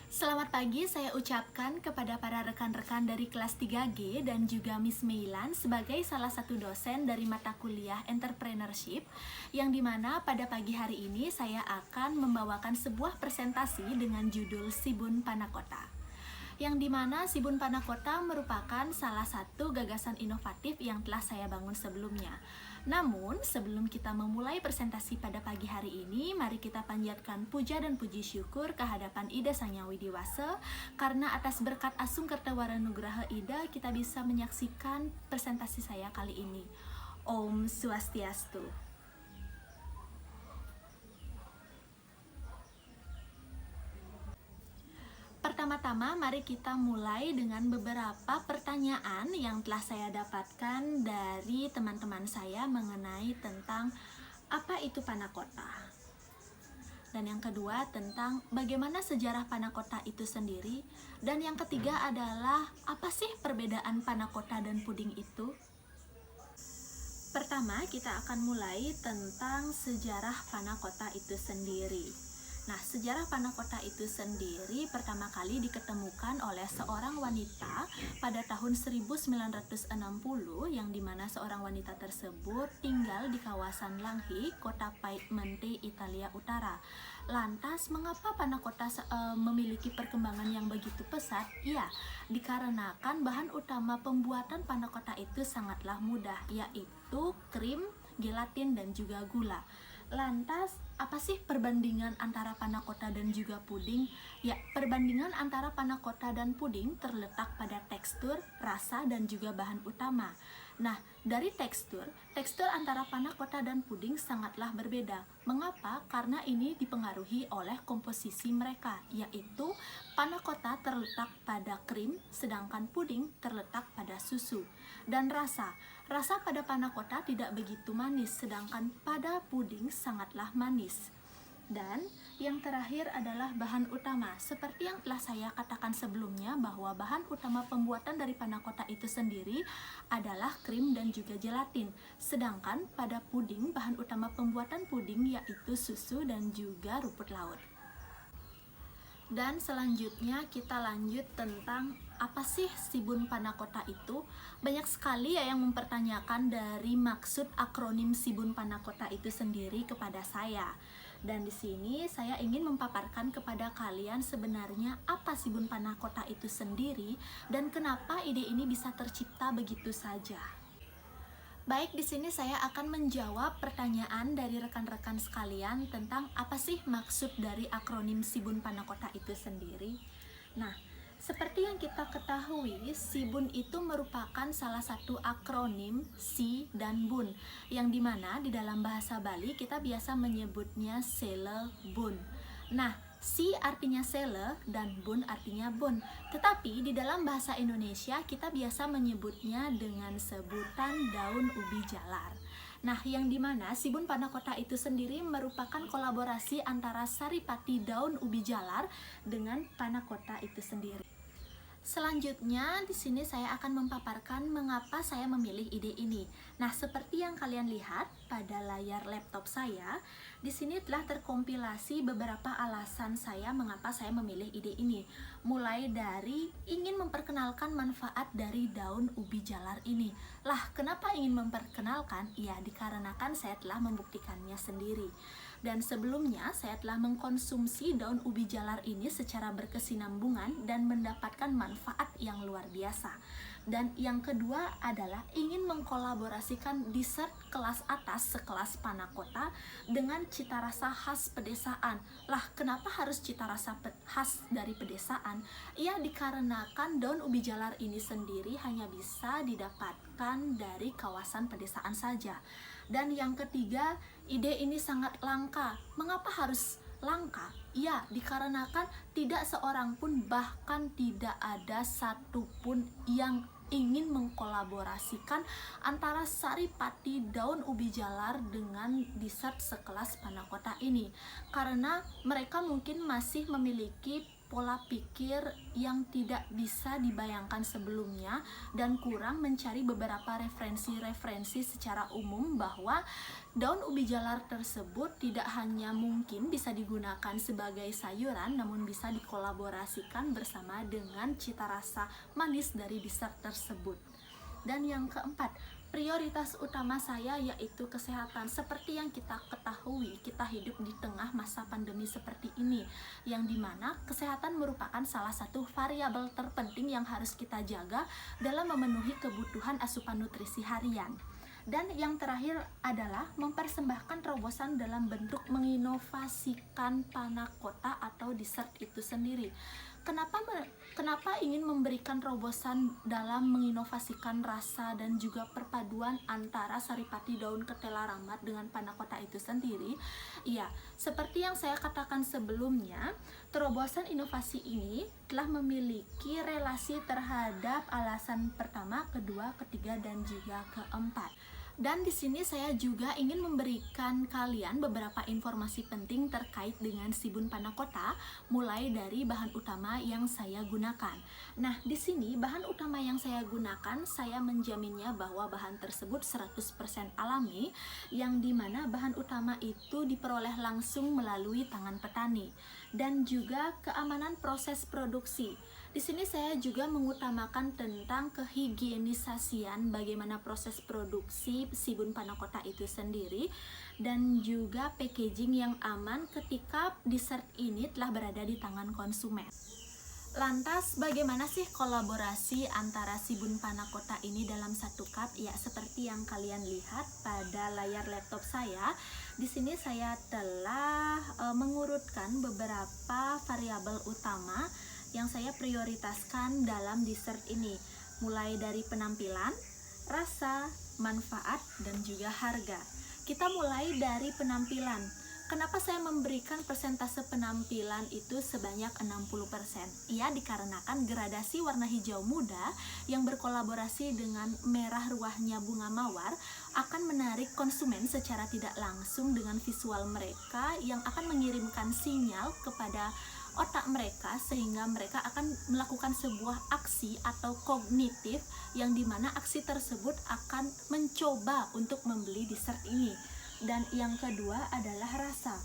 Selamat pagi saya ucapkan kepada para rekan-rekan dari kelas 3G dan juga Miss Meilan sebagai salah satu dosen dari mata kuliah Entrepreneurship, yang dimana pada pagi hari ini saya akan membawakan sebuah presentasi dengan judul Sibun Panakota, yang dimana Sibun Panakota merupakan salah satu gagasan inovatif yang telah saya bangun sebelumnya. Namun, sebelum kita memulai presentasi pada pagi hari ini, mari kita panjatkan puja dan puji syukur kehadapan Ida Sang Hyang Widiwasa, karena atas berkat Asung Kertawara Nugraha Ida, kita bisa menyaksikan presentasi saya kali ini. Om Swastiastu. Pertama-tama, mari kita mulai dengan beberapa pertanyaan yang telah saya dapatkan dari teman-teman saya mengenai tentang apa itu Panakota. Dan yang kedua tentang bagaimana sejarah Panakota itu sendiri. Dan yang ketiga adalah apa sih perbedaan Panakota dan puding itu? Pertama, kita akan mulai tentang sejarah Panakota itu sendiri. Nah, sejarah Panakota itu sendiri pertama kali diketemukan oleh seorang wanita pada tahun 1960, yang dimana seorang wanita tersebut tinggal di kawasan Langhi, kota Piemonte, Italia Utara. Lantas, mengapa Panakota memiliki perkembangan yang begitu pesat? Ya, dikarenakan bahan utama pembuatan Panakota itu sangatlah mudah, yaitu krim, gelatin, dan juga gula. Lantas, apa sih perbandingan antara Panakota dan juga puding? Ya, perbandingan antara Panakota dan puding terletak pada tekstur, rasa, dan juga bahan utama. Nah, dari tekstur antara Panakota dan puding sangatlah berbeda. Mengapa? Karena ini dipengaruhi oleh komposisi mereka, yaitu Panakota terletak pada krim, sedangkan puding terletak pada susu. Dan rasa pada Panakota tidak begitu manis, sedangkan pada puding sangatlah manis. Dan yang terakhir adalah bahan utama. Seperti yang telah saya katakan sebelumnya, bahwa bahan utama pembuatan dari Panakota itu sendiri adalah krim dan juga gelatin. Sedangkan pada puding, bahan utama pembuatan puding yaitu susu dan juga rumput laut. Dan selanjutnya kita lanjut tentang apa sih Sibun Panakota itu. Banyak sekali ya yang mempertanyakan dari maksud akronim Sibun Panakota itu sendiri kepada saya. Dan di sini saya ingin memaparkan kepada kalian sebenarnya apa Sibun Panakota itu sendiri dan kenapa ide ini bisa tercipta begitu saja. Baik, di sini saya akan menjawab pertanyaan dari rekan-rekan sekalian tentang apa sih maksud dari akronim Sibun Panakota itu sendiri. Nah, seperti yang kita ketahui, Sibun itu merupakan salah satu akronim Si dan Bun, yang dimana di dalam bahasa Bali kita biasa menyebutnya Sele Bun. Nah, Si artinya sele dan bun artinya bon. Tetapi di dalam bahasa Indonesia kita biasa menyebutnya dengan sebutan daun ubi jalar. Nah, yang dimana Sibun Panakota itu sendiri merupakan kolaborasi antara saripati daun ubi jalar dengan Panakota itu sendiri. Selanjutnya, di sini saya akan memaparkan mengapa saya memilih ide ini. Nah, seperti yang kalian lihat pada layar laptop saya, di sini telah terkompilasi beberapa alasan saya mengapa saya memilih ide ini. Mulai dari ingin memperkenalkan manfaat dari daun ubi jalar ini. Lah, kenapa ingin memperkenalkan? Ya, dikarenakan saya telah membuktikannya sendiri. Dan sebelumnya saya telah mengkonsumsi daun ubi jalar ini secara berkesinambungan dan mendapatkan manfaat yang luar biasa. Dan yang kedua adalah ingin mengkolaborasikan dessert kelas atas sekelas Panakota dengan cita rasa khas pedesaan. Lah, kenapa harus cita rasa khas dari pedesaan? Ya, dikarenakan daun ubi jalar ini sendiri hanya bisa didapatkan dari kawasan pedesaan saja. Dan yang ketiga, ide ini sangat langka. Mengapa harus langka? Ya, dikarenakan tidak seorang pun, bahkan tidak ada satupun yang ingin mengkolaborasikan antara saripati daun ubi jalar dengan dessert sekelas Panakota ini. Karena mereka mungkin masih memiliki pola pikir yang tidak bisa dibayangkan sebelumnya dan kurang mencari beberapa referensi-referensi secara umum bahwa daun ubi jalar tersebut tidak hanya mungkin bisa digunakan sebagai sayuran, namun bisa dikolaborasikan bersama dengan cita rasa manis dari dessert tersebut. Dan yang keempat, prioritas utama saya yaitu kesehatan. Seperti yang kita ketahui, kita hidup di tengah masa pandemi seperti ini, yang dimana kesehatan merupakan salah satu variabel terpenting yang harus kita jaga dalam memenuhi kebutuhan asupan nutrisi harian. Dan yang terakhir adalah mempersembahkan terobosan dalam bentuk menginovasikan panna cotta atau dessert itu sendiri. Kenapa ingin memberikan terobosan dalam menginovasikan rasa dan juga perpaduan antara saripati daun ketela rambat dengan panna cotta itu sendiri? Iya, seperti yang saya katakan sebelumnya, terobosan inovasi ini telah memiliki relasi terhadap alasan pertama, kedua, ketiga, dan juga keempat. Dan di sini saya juga ingin memberikan kalian beberapa informasi penting terkait dengan Shibun panna cotta, mulai dari bahan utama yang saya gunakan. Nah, di sini bahan utama yang saya gunakan, saya menjaminnya bahwa bahan tersebut 100% alami, yang dimana bahan utama itu diperoleh langsung melalui tangan petani, dan juga keamanan proses produksi. Di sini saya juga mengutamakan tentang kehigienisasian bagaimana proses produksi Shibun panna cotta itu sendiri, dan juga packaging yang aman ketika dessert ini telah berada di tangan konsumen. Lantas bagaimana sih kolaborasi antara Shibun panna cotta ini dalam satu cup? Ya, seperti yang kalian lihat pada layar laptop saya. Di sini saya telah mengurutkan beberapa variabel utama yang saya prioritaskan dalam dessert ini, mulai dari penampilan, rasa, manfaat, dan juga harga. Kita mulai dari penampilan. Kenapa saya memberikan persentase penampilan itu sebanyak 60%? Ia dikarenakan gradasi warna hijau muda yang berkolaborasi dengan merah ruahnya bunga mawar akan menarik konsumen secara tidak langsung dengan visual mereka yang akan mengirimkan sinyal kepada otak mereka, sehingga mereka akan melakukan sebuah aksi atau kognitif, yang dimana aksi tersebut akan mencoba untuk membeli dessert ini. Dan yang kedua adalah rasa.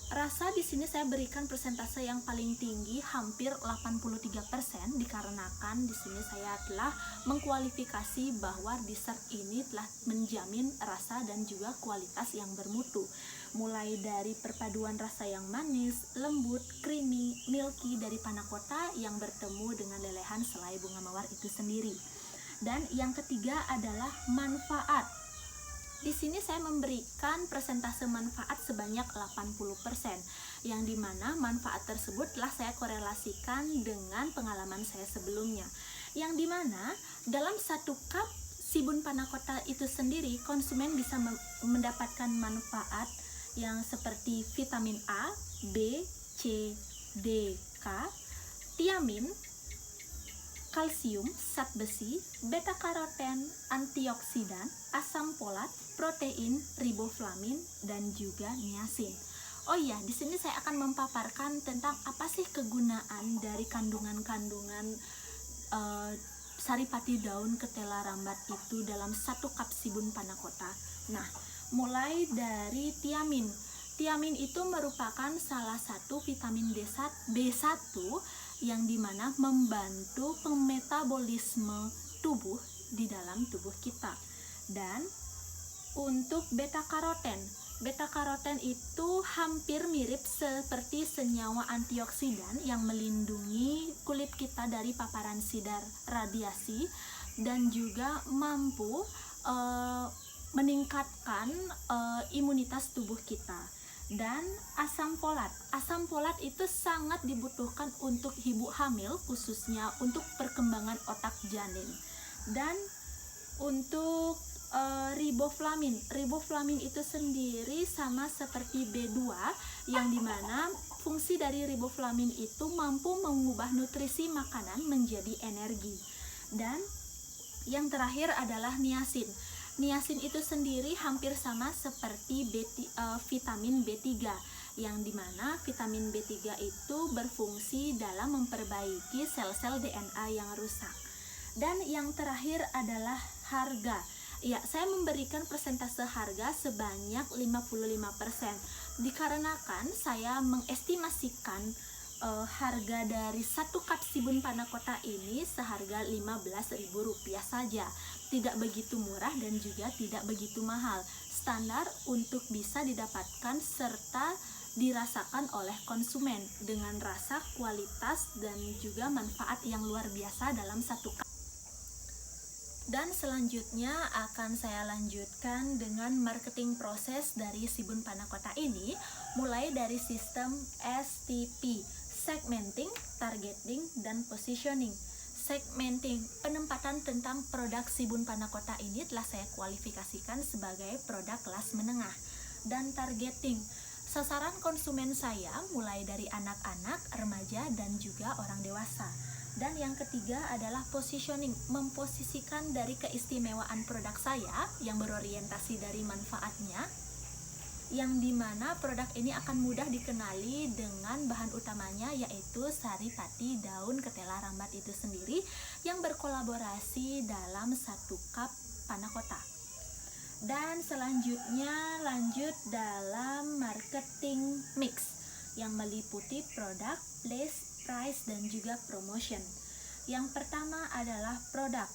Rasa di sini saya berikan persentase yang paling tinggi, hampir 83%, dikarenakan di sini saya telah mengkualifikasi bahwa dessert ini telah menjamin rasa dan juga kualitas yang bermutu. Mulai dari perpaduan rasa yang manis, lembut, creamy, milky dari panna cotta yang bertemu dengan lelehan selai bunga mawar itu sendiri. Dan yang ketiga adalah manfaat. Di sini saya memberikan persentase manfaat sebanyak 80%, yang dimana manfaat tersebut telah saya korelasikan dengan pengalaman saya sebelumnya, yang dimana dalam satu cup Shibun panna cotta itu sendiri konsumen bisa mendapatkan manfaat yang seperti vitamin A, B, C, D, K, tiamin, kalsium, zat besi, beta karoten, antioksidan, asam folat, protein, riboflamin, dan juga niacin. Oh iya, di sini saya akan memaparkan tentang apa sih kegunaan dari kandungan-kandungan saripati daun ketela rambat itu dalam satu cup Shibun panna cotta. Nah, mulai dari tiamin. Tiamin itu merupakan salah satu vitamin B1 yang dimana membantu metabolisme tubuh di dalam tubuh kita. Dan untuk beta karoten itu hampir mirip seperti senyawa antioksidan yang melindungi kulit kita dari paparan sinar radiasi, dan juga mampu meningkatkan imunitas tubuh kita. Dan asam folat itu sangat dibutuhkan untuk ibu hamil, khususnya untuk perkembangan otak janin. Dan untuk riboflamin itu sendiri sama seperti B2, yang dimana fungsi dari riboflamin itu mampu mengubah nutrisi makanan menjadi energi. Dan yang terakhir adalah niacin. Niacin itu sendiri hampir sama seperti vitamin B3, yang dimana vitamin B3 itu berfungsi dalam memperbaiki sel-sel DNA yang rusak. Dan yang terakhir adalah harga. Ya, saya memberikan persentase harga sebanyak 55%. Dikarenakan saya mengestimasikan harga dari satu cup Shibun Panakota ini seharga Rp15.000 saja. Tidak begitu murah dan juga tidak begitu mahal. Standar untuk bisa didapatkan serta dirasakan oleh konsumen dengan rasa, kualitas, dan juga manfaat yang luar biasa dalam satu cup. Dan selanjutnya akan saya lanjutkan dengan marketing proses dari Shibun Panakota ini, mulai dari sistem STP, segmenting, targeting, dan positioning. Segmenting, penempatan tentang produk Shibun Panakota ini telah saya kualifikasikan sebagai produk kelas menengah. Dan targeting, sasaran konsumen saya mulai dari anak-anak, remaja, dan juga orang dewasa. Dan yang ketiga adalah positioning, memposisikan dari keistimewaan produk saya yang berorientasi dari manfaatnya, yang dimana produk ini akan mudah dikenali dengan bahan utamanya yaitu saripati daun ketela rambat itu sendiri yang berkolaborasi dalam satu cup Panakota. Dan selanjutnya lanjut dalam marketing mix yang meliputi produk, place, price, dan juga promotion. Yang pertama adalah produk.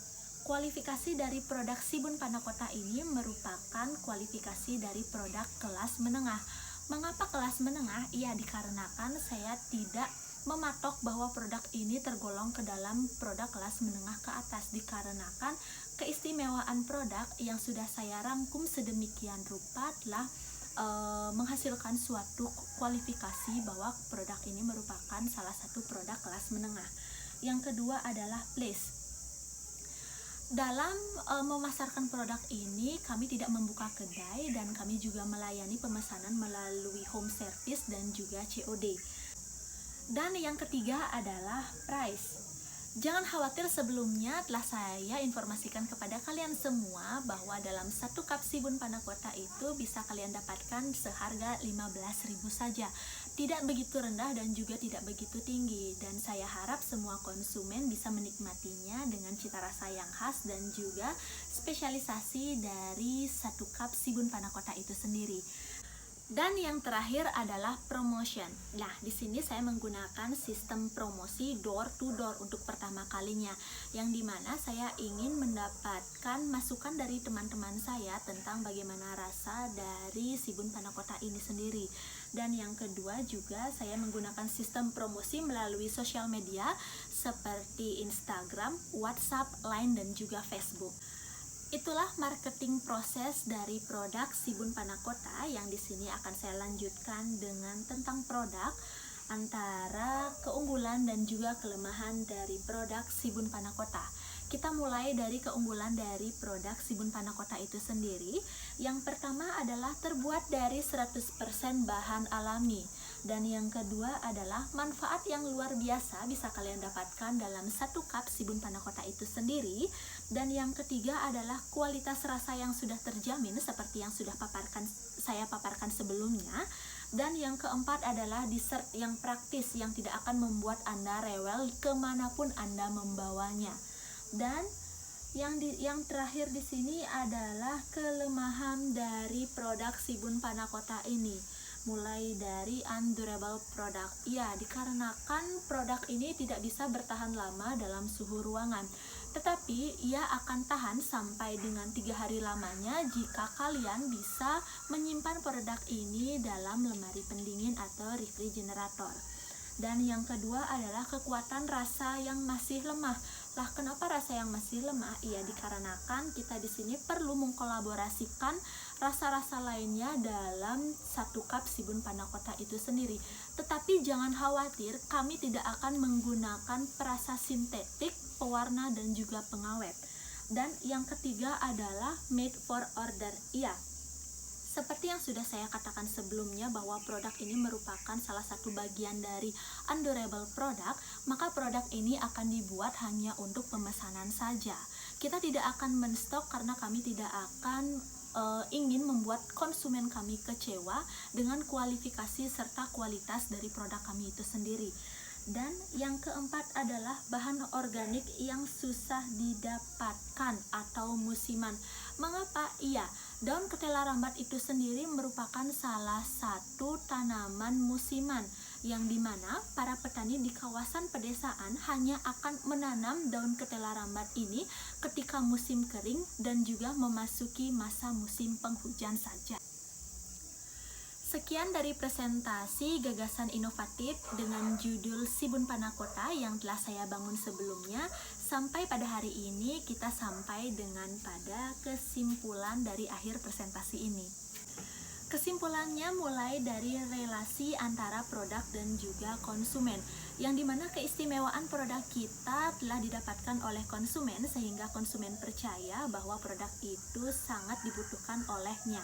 Kualifikasi dari produk Shibun Panakota ini merupakan kualifikasi dari produk kelas menengah. Mengapa kelas menengah? Ya, dikarenakan saya tidak mematok bahwa produk ini tergolong ke dalam produk kelas menengah ke atas, dikarenakan keistimewaan produk yang sudah saya rangkum sedemikian rupa telah menghasilkan suatu kualifikasi bahwa produk ini merupakan salah satu produk kelas menengah. Yang kedua adalah place. Dalam memasarkan produk ini kami tidak membuka kedai dan kami juga melayani pemesanan melalui home service dan juga COD. Dan yang ketiga adalah price. Jangan khawatir, sebelumnya telah saya informasikan kepada kalian semua bahwa dalam satu cup Shibun Panakota itu bisa kalian dapatkan seharga 15.000 saja. Tidak begitu rendah dan juga tidak begitu tinggi, dan saya harap semua konsumen bisa menikmatinya dengan cita rasa yang khas dan juga spesialisasi dari satu cup Shibun Panakota itu sendiri. Dan yang terakhir adalah promotion. Nah, di sini saya menggunakan sistem promosi door to door untuk pertama kalinya, yang dimana saya ingin mendapatkan masukan dari teman-teman saya tentang bagaimana rasa dari Shibun Panakota ini sendiri. Dan yang kedua juga saya menggunakan sistem promosi melalui sosial media seperti Instagram, WhatsApp, Line, dan juga Facebook. Itulah marketing proses dari produk Shibun Panakota yang di sini akan saya lanjutkan dengan tentang produk, antara keunggulan dan juga kelemahan dari produk Shibun Panakota. Kita mulai dari keunggulan dari produk Shibun Panakota itu sendiri. Yang pertama adalah terbuat dari 100% bahan alami. Dan yang kedua adalah manfaat yang luar biasa bisa kalian dapatkan dalam satu cup Shibun Panakota itu sendiri. Dan yang ketiga adalah kualitas rasa yang sudah terjamin seperti yang sudah saya paparkan sebelumnya. Dan yang keempat adalah dessert yang praktis yang tidak akan membuat Anda rewel kemanapun Anda membawanya. Dan yang terakhir di sini adalah kelemahan dari produk Shibun Panakota ini, mulai dari undurable product. Ya, dikarenakan produk ini tidak bisa bertahan lama dalam suhu ruangan, tetapi ia akan tahan sampai dengan 3 hari lamanya jika kalian bisa menyimpan produk ini dalam lemari pendingin atau refrigerator. Dan yang kedua adalah kekuatan rasa yang masih lemah. Lah, kenapa rasa yang masih lemah? Iya, dikarenakan kita di sini perlu mengkolaborasikan rasa-rasa lainnya dalam satu cup Shibun Panakota itu sendiri. Tetapi jangan khawatir, kami tidak akan menggunakan perasa sintetik, pewarna, dan juga pengawet. Dan yang ketiga adalah made for order. Iya, seperti yang sudah saya katakan sebelumnya bahwa produk ini merupakan salah satu bagian dari undurable product, maka produk ini akan dibuat hanya untuk pemesanan saja. Kita tidak akan menstok karena kami tidak akan ingin membuat konsumen kami kecewa dengan kualifikasi serta kualitas dari produk kami itu sendiri. Dan yang keempat adalah bahan organik yang susah didapatkan atau musiman. Mengapa? Iya, daun ketela rambat itu sendiri merupakan salah satu tanaman musiman, yang dimana para petani di kawasan pedesaan hanya akan menanam daun ketela rambat ini ketika musim kering dan juga memasuki masa musim penghujan saja. Sekian dari presentasi gagasan inovatif dengan judul Sibun Panakota yang telah saya bangun sebelumnya. Sampai pada hari ini kita sampai dengan pada kesimpulan dari akhir presentasi ini. Kesimpulannya mulai dari relasi antara produk dan juga konsumen, yang dimana keistimewaan produk kita telah didapatkan oleh konsumen sehingga konsumen percaya bahwa produk itu sangat dibutuhkan olehnya.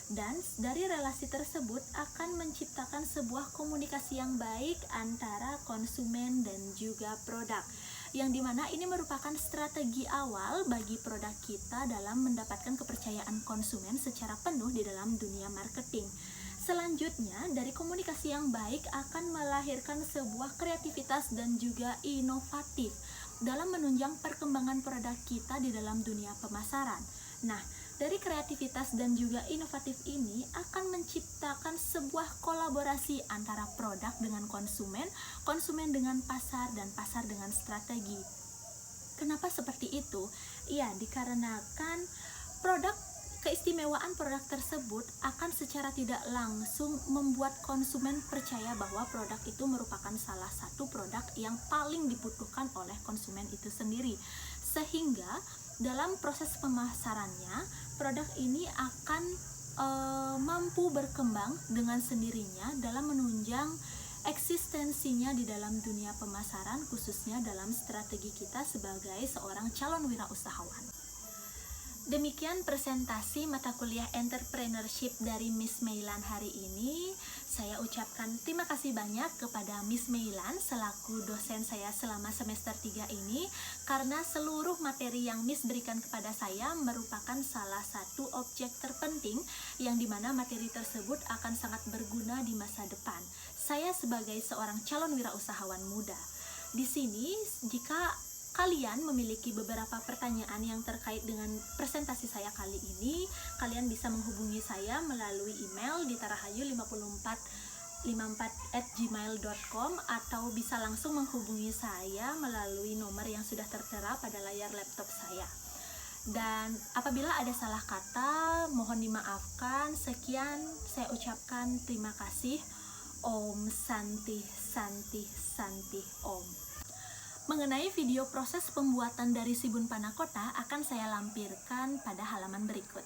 Dan dari relasi tersebut akan menciptakan sebuah komunikasi yang baik antara konsumen dan juga produk, yang dimana ini merupakan strategi awal bagi produk kita dalam mendapatkan kepercayaan konsumen secara penuh di dalam dunia marketing. Selanjutnya, dari komunikasi yang baik akan melahirkan sebuah kreativitas dan juga inovatif dalam menunjang perkembangan produk kita di dalam dunia pemasaran. Nah, dari kreativitas dan juga inovatif ini akan menciptakan sebuah kolaborasi antara produk dengan konsumen, konsumen dengan pasar, dan pasar dengan strategi. Kenapa seperti itu? Iya, dikarenakan keistimewaan produk tersebut akan secara tidak langsung membuat konsumen percaya bahwa produk itu merupakan salah satu produk yang paling dibutuhkan oleh konsumen itu sendiri. Sehingga dalam proses pemasarannya, produk ini akan mampu berkembang dengan sendirinya dalam menunjang eksistensinya di dalam dunia pemasaran, khususnya dalam strategi kita sebagai seorang calon wirausahawan. Demikian presentasi mata kuliah entrepreneurship dari Miss Meilan hari ini. Saya ucapkan terima kasih banyak kepada Miss Meilan selaku dosen saya selama semester 3 ini, karena seluruh materi yang Miss berikan kepada saya merupakan salah satu objek terpenting yang dimana materi tersebut akan sangat berguna di masa depan. Saya sebagai seorang calon wirausahawan muda. Di sini, jika kalian memiliki beberapa pertanyaan yang terkait dengan presentasi saya kali ini, kalian bisa menghubungi saya melalui email di tarahayu5454@gmail.com atau bisa langsung menghubungi saya melalui nomor yang sudah tertera pada layar laptop saya. Dan apabila ada salah kata, mohon dimaafkan. Sekian saya ucapkan terima kasih. Om Santi Santi Santi Om. Mengenai video proses pembuatan dari Sibun Panakota akan saya lampirkan pada halaman berikut.